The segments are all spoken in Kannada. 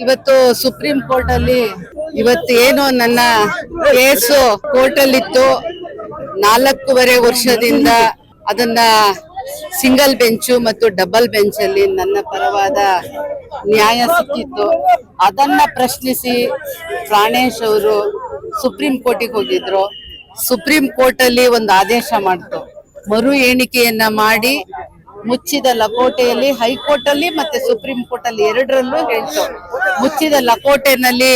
ಇವತ್ತು ಸುಪ್ರೀಂ ಕೋರ್ಟ್ ಅಲ್ಲಿ ಇವತ್ತು ಏನು ನನ್ನ ಕೇಸು ಕೋರ್ಟ್ ಅಲ್ಲಿ ಇತ್ತು 4.5 ವರ್ಷದಿಂದ ಅದನ್ನ ಸಿಂಗಲ್ ಬೆಂಚ್ ಮತ್ತು ಡಬಲ್ ಬೆಂಚ್ ಅಲ್ಲಿ ನನ್ನ ಪರವಾದ ನ್ಯಾಯ ಸಿಕ್ಕಿತ್ತು. ಅದನ್ನ ಪ್ರಶ್ನಿಸಿ ಪ್ರಾಣೇಶ್ ಅವರು ಸುಪ್ರೀಂ ಕೋರ್ಟಿಗೆ ಹೋಗಿದ್ರು. ಸುಪ್ರೀಂ ಕೋರ್ಟ್ ಅಲ್ಲಿ ಒಂದು ಆದೇಶ ಮಾಡ್ತು, ಮರು ಎಣಿಕೆಯನ್ನ ಮಾಡಿ ಮುಚ್ಚಿದ ಲಕೋಟೆಯಲ್ಲಿ ಹೈಕೋರ್ಟ್ ಅಲ್ಲಿ ಮತ್ತೆ ಸುಪ್ರೀಂ ಕೋರ್ಟ್ ಅಲ್ಲಿ ಎರಡರಲ್ಲೂ ಹೇಳ್ತು, ಮುಚ್ಚಿದ ಲಕೋಟೆನಲ್ಲಿ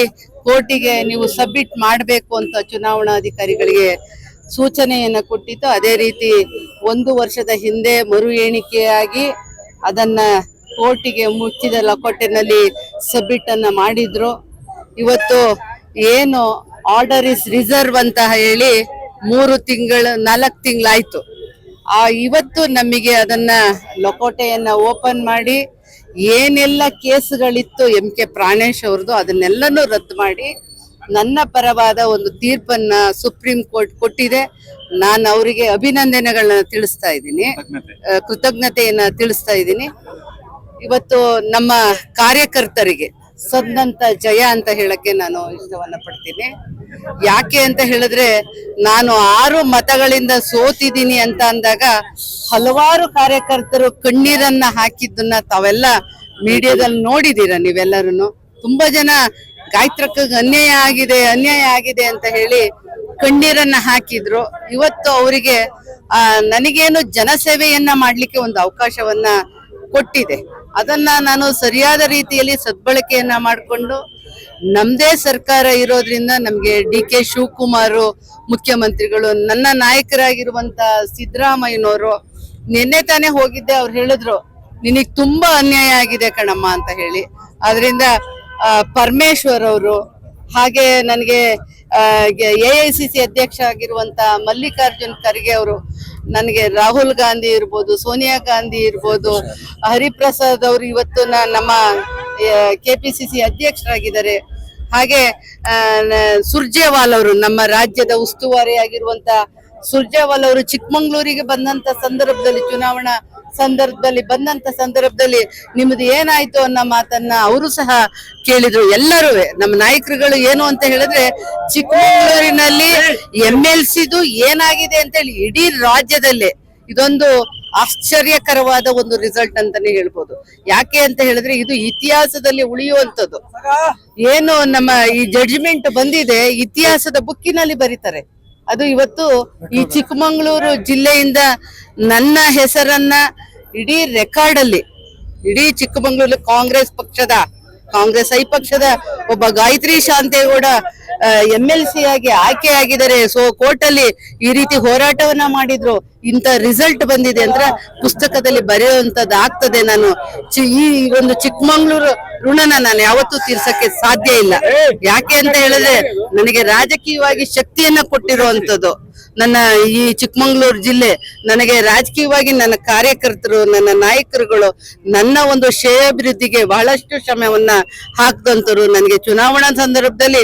ಕೋರ್ಟಿಗೆ ನೀವು ಸಬ್ಮಿಟ್ ಮಾಡಬೇಕು ಅಂತ ಚುನಾವಣಾಧಿಕಾರಿಗಳಿಗೆ ಸೂಚನೆಯನ್ನ ಕೊಟ್ಟಿತ್ತು. ಅದೇ ರೀತಿ 1 ವರ್ಷದ ಹಿಂದೆ ಮರು ಎಣಿಕೆಯಾಗಿ ಅದನ್ನ ಕೋರ್ಟಿಗೆ ಮುಚ್ಚಿದ ಲಕೋಟೆನಲ್ಲಿ ಸಬ್ಮಿಟ್ ಅನ್ನ ಮಾಡಿದ್ರು. ಇವತ್ತು ಏನು ಆರ್ಡರ್ ಇಸ್ ರಿಸರ್ವ್ ಅಂತ ಹೇಳಿ 4 ತಿಂಗಳಾಯ್ತು. ಇವತ್ತು ನಮಗೆ ಅದನ್ನ ಲಕೋಟೆಯನ್ನ ಓಪನ್ ಮಾಡಿ ಏನೆಲ್ಲ ಕೇಸುಗಳಿತ್ತು MK ಪ್ರಾಣೇಶ್ ಅವ್ರದ್ದು ಅದನ್ನೆಲ್ಲನೂ ರದ್ದು ಮಾಡಿ ನನ್ನ ಪರವಾದ ಒಂದು ತೀರ್ಪನ್ನ ಸುಪ್ರೀಂ ಕೋರ್ಟ್ ಕೊಟ್ಟಿದೆ. ನಾನು ಅವರಿಗೆ ಅಭಿನಂದನೆಗಳನ್ನ ತಿಳಿಸ್ತಾ ಇದ್ದೀನಿ, ಕೃತಜ್ಞತೆಯನ್ನ ತಿಳಿಸ್ತಾ ಇದ್ದೀನಿ. ಇವತ್ತು ನಮ್ಮ ಕಾರ್ಯಕರ್ತರಿಗೆ ಸಂದಂತ ಜಯ ಅಂತ ಹೇಳಕ್ಕೆ ನಾನು ಇಷ್ಟವನ್ನ ಪಡ್ತೀನಿ. ಯಾಕೆ ಅಂತ ಹೇಳಿದ್ರೆ, ನಾನು 6 ಮತಗಳಿಂದ ಸೋತಿದ್ದೀನಿ ಅಂತ ಅಂದಾಗ ಹಲವಾರು ಕಾರ್ಯಕರ್ತರು ಕಣ್ಣೀರನ್ನ ಹಾಕಿದ್ದನ್ನ ತಾವೆಲ್ಲ ಮೀಡಿಯಾದಲ್ಲಿ ನೋಡಿದೀರ. ನೀವೆಲ್ಲರೂ ತುಂಬಾ ಜನ ಗಾಯತ್ರಕ್ಕೆ ಅನ್ಯಾಯ ಆಗಿದೆ ಅಂತ ಹೇಳಿ ಕಣ್ಣೀರನ್ನ ಹಾಕಿದ್ರು. ಇವತ್ತು ಅವರಿಗೆ ನನಗೇನು ಜನಸೇವೆಯನ್ನ ಮಾಡ್ಲಿಕ್ಕೆ ಒಂದು ಅವಕಾಶವನ್ನ ಕೊಟ್ಟಿದೆ. ಅದನ್ನ ನಾನು ಸರಿಯಾದ ರೀತಿಯಲ್ಲಿ ಸದ್ಬಳಕೆಯನ್ನ ಮಾಡಿಕೊಂಡು, ನಮ್ದೇ ಸರ್ಕಾರ ಇರೋದ್ರಿಂದ ನಮ್ಗೆ DK ಶಿವಕುಮಾರ್ ಮುಖ್ಯಮಂತ್ರಿಗಳು, ನನ್ನ ನಾಯಕರಾಗಿರುವಂತ ಸಿದ್ದರಾಮಯ್ಯನವರು ನಿನ್ನೆ ತಾನೇ ಹೋಗಿದ್ದೆ, ಅವ್ರು ಹೇಳಿದ್ರು ನಿನಗ್ ತುಂಬಾ ಅನ್ಯಾಯ ಆಗಿದೆ ಕಣಮ್ಮ ಅಂತ ಹೇಳಿ. ಅದರಿಂದ ಪರಮೇಶ್ವರ್ ಅವರು, ಹಾಗೆ ನನಗೆ AICC ಅಧ್ಯಕ್ಷ ಆಗಿರುವಂತ ಮಲ್ಲಿಕಾರ್ಜುನ್ ಖರ್ಗೆ ಅವರು, ನನಗೆ ರಾಹುಲ್ ಗಾಂಧಿ ಇರ್ಬೋದು, ಸೋನಿಯಾ ಗಾಂಧಿ ಇರ್ಬೋದು, ಹರಿಪ್ರಸಾದ್ ಅವರು ಇವತ್ತು ನಮ್ಮ KPCC ಅಧ್ಯಕ್ಷರಾಗಿದ್ದಾರೆ. ಹಾಗೆ ಸುರ್ಜೇವಾಲ್ ಅವರು, ನಮ್ಮ ರಾಜ್ಯದ ಉಸ್ತುವಾರಿ ಆಗಿರುವಂತ ಸುರ್ಜೇವಾಲ್ ಅವರು ಚಿಕ್ಕಮಂಗ್ಳೂರಿಗೆ ಬಂದಂತ ಸಂದರ್ಭದಲ್ಲಿ, ಚುನಾವಣಾ ಬಂದಂತ ಸಂದರ್ಭದಲ್ಲಿ ನಿಮ್ದು ಏನಾಯ್ತು ಅನ್ನೋ ಮಾತನ್ನ ಅವರು ಸಹ ಕೇಳಿದ್ರು. ಎಲ್ಲರೂ ನಮ್ಮ ನಾಯಕರುಗಳು ಏನು ಅಂತ ಹೇಳಿದ್ರೆ, ಚಿಕ್ಕಮಂಗ್ಳೂರಿನಲ್ಲಿ MLCದು ಏನಾಗಿದೆ ಅಂತ ಹೇಳಿ ಇಡೀ ರಾಜ್ಯದಲ್ಲೇ ಇದೊಂದು ಆಶ್ಚರ್ಯಕರವಾದ ಒಂದು ರಿಸಲ್ಟ್ ಅಂತಾನೆ ಹೇಳ್ಬೋದು. ಯಾಕೆ ಅಂತ ಹೇಳಿದ್ರೆ, ಇದು ಇತಿಹಾಸದಲ್ಲಿ ಉಳಿಯುವಂಥದ್ದು. ಏನು ನಮ್ಮ ಈ ಜಡ್ಜ್ಮೆಂಟ್ ಬಂದಿದೆ, ಇತಿಹಾಸದ ಬುಕ್ಕಿನಲ್ಲಿ ಬರೀತಾರೆ. ಅದು ಇವತ್ತು ಈ ಚಿಕ್ಕಮಂಗ್ಳೂರು ಜಿಲ್ಲೆಯಿಂದ ನನ್ನ ಹೆಸರನ್ನ ಇಡೀ ರೆಕಾರ್ಡ್ ಅಲ್ಲಿ, ಇಡೀ ಚಿಕ್ಕಮಂಗ್ಳೂರು ಕಾಂಗ್ರೆಸ್ ಐ ಪಕ್ಷದ ಒಬ್ಬ ಗಾಯತ್ರಿ ಶಾಂತೇಗೌಡ MLC ಆಗಿ ಆಯ್ಕೆ ಆಗಿದ್ದಾರೆ. ಸೊ ಕೋರ್ಟ್ ಅಲ್ಲಿ ಈ ರೀತಿ ಹೋರಾಟವನ್ನ ಮಾಡಿದ್ರು, ಇಂತ ರಿಸಲ್ಟ್ ಬಂದಿದೆ ಅಂದ್ರೆ ಪುಸ್ತಕದಲ್ಲಿ ಬರೆಯುವಂತದ್ದು ಆಗ್ತದೆ. ನಾನು ಈ ಒಂದು ಚಿಕ್ಕಮಂಗ್ಳೂರು ಋಣನ ನಾನು ಯಾವತ್ತೂ ತೀರ್ಸಕ್ಕೆ ಸಾಧ್ಯ ಇಲ್ಲ. ಯಾಕೆ ಅಂತ ಹೇಳಿದ್ರೆ, ನನಗೆ ರಾಜಕೀಯವಾಗಿ ಶಕ್ತಿಯನ್ನ ಕೊಟ್ಟಿರುವಂತದ್ದು ನನ್ನ ಈ ಚಿಕ್ಕಮಂಗ್ಳೂರು ಜಿಲ್ಲೆ. ನನಗೆ ರಾಜಕೀಯವಾಗಿ ನನ್ನ ಕಾರ್ಯಕರ್ತರು, ನನ್ನ ನಾಯಕರುಗಳು ನನ್ನ ಒಂದು ಶ್ರೇಯಾಭಿವೃದ್ಧಿಗೆ ಬಹಳಷ್ಟು ಶ್ರಮವನ್ನ ಹಾಕಿದಂತರು. ನನಗೆ ಚುನಾವಣಾ ಸಂದರ್ಭದಲ್ಲಿ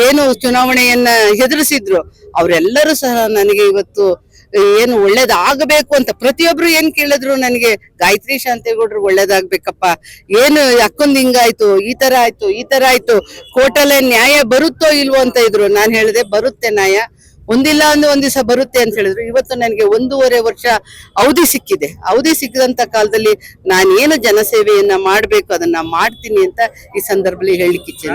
ಏನು ಚುನಾವಣೆಯನ್ನ ಎದುರಿಸಿದ್ರು ಅವರೆಲ್ಲರೂ ಸಹ ನನಗೆ ಇವತ್ತು ಏನು ಒಳ್ಳೇದಾಗಬೇಕು ಅಂತ ಪ್ರತಿಯೊಬ್ರು ಏನ್ ಕೇಳಿದ್ರು, ನನಗೆ ಗಾಯತ್ರಿ ಶಾಂತೇಗೌಡರು ಒಳ್ಳೇದಾಗ್ಬೇಕಪ್ಪ, ಏನು ಅಕ್ಕೊಂದ್ ಹಿಂಗಾಯ್ತು, ಈ ತರ ಆಯ್ತು, ಕೋರ್ಟಲ್ಲೇ ನ್ಯಾಯ ಬರುತ್ತೋ ಇಲ್ವೋ ಅಂತ ಇದ್ರು. ನಾನು ಹೇಳಿದೆ, ಬರುತ್ತೆ ನ್ಯಾಯ, ಒಂದಿಲ್ಲ ಅಂದ್ರೆ ಒಂದ್ ದಿವಸ ಬರುತ್ತೆ ಅಂತ ಹೇಳಿದ್ರು. ಇವತ್ತು ನನಗೆ 1.5 ವರ್ಷ ಅವಧಿ ಸಿಕ್ಕಿದೆ. ಅವಧಿ ಸಿಕ್ಕಿದಂತ ಕಾಲದಲ್ಲಿ ನಾನೇನು ಜನಸೇವೆಯನ್ನ ಮಾಡ್ಬೇಕು ಅದನ್ನ ಮಾಡ್ತೀನಿ ಅಂತ ಈ ಸಂದರ್ಭದಲ್ಲಿ ಹೇಳಲಿಕ್ಕೆ ಇಚ್ಛೆ.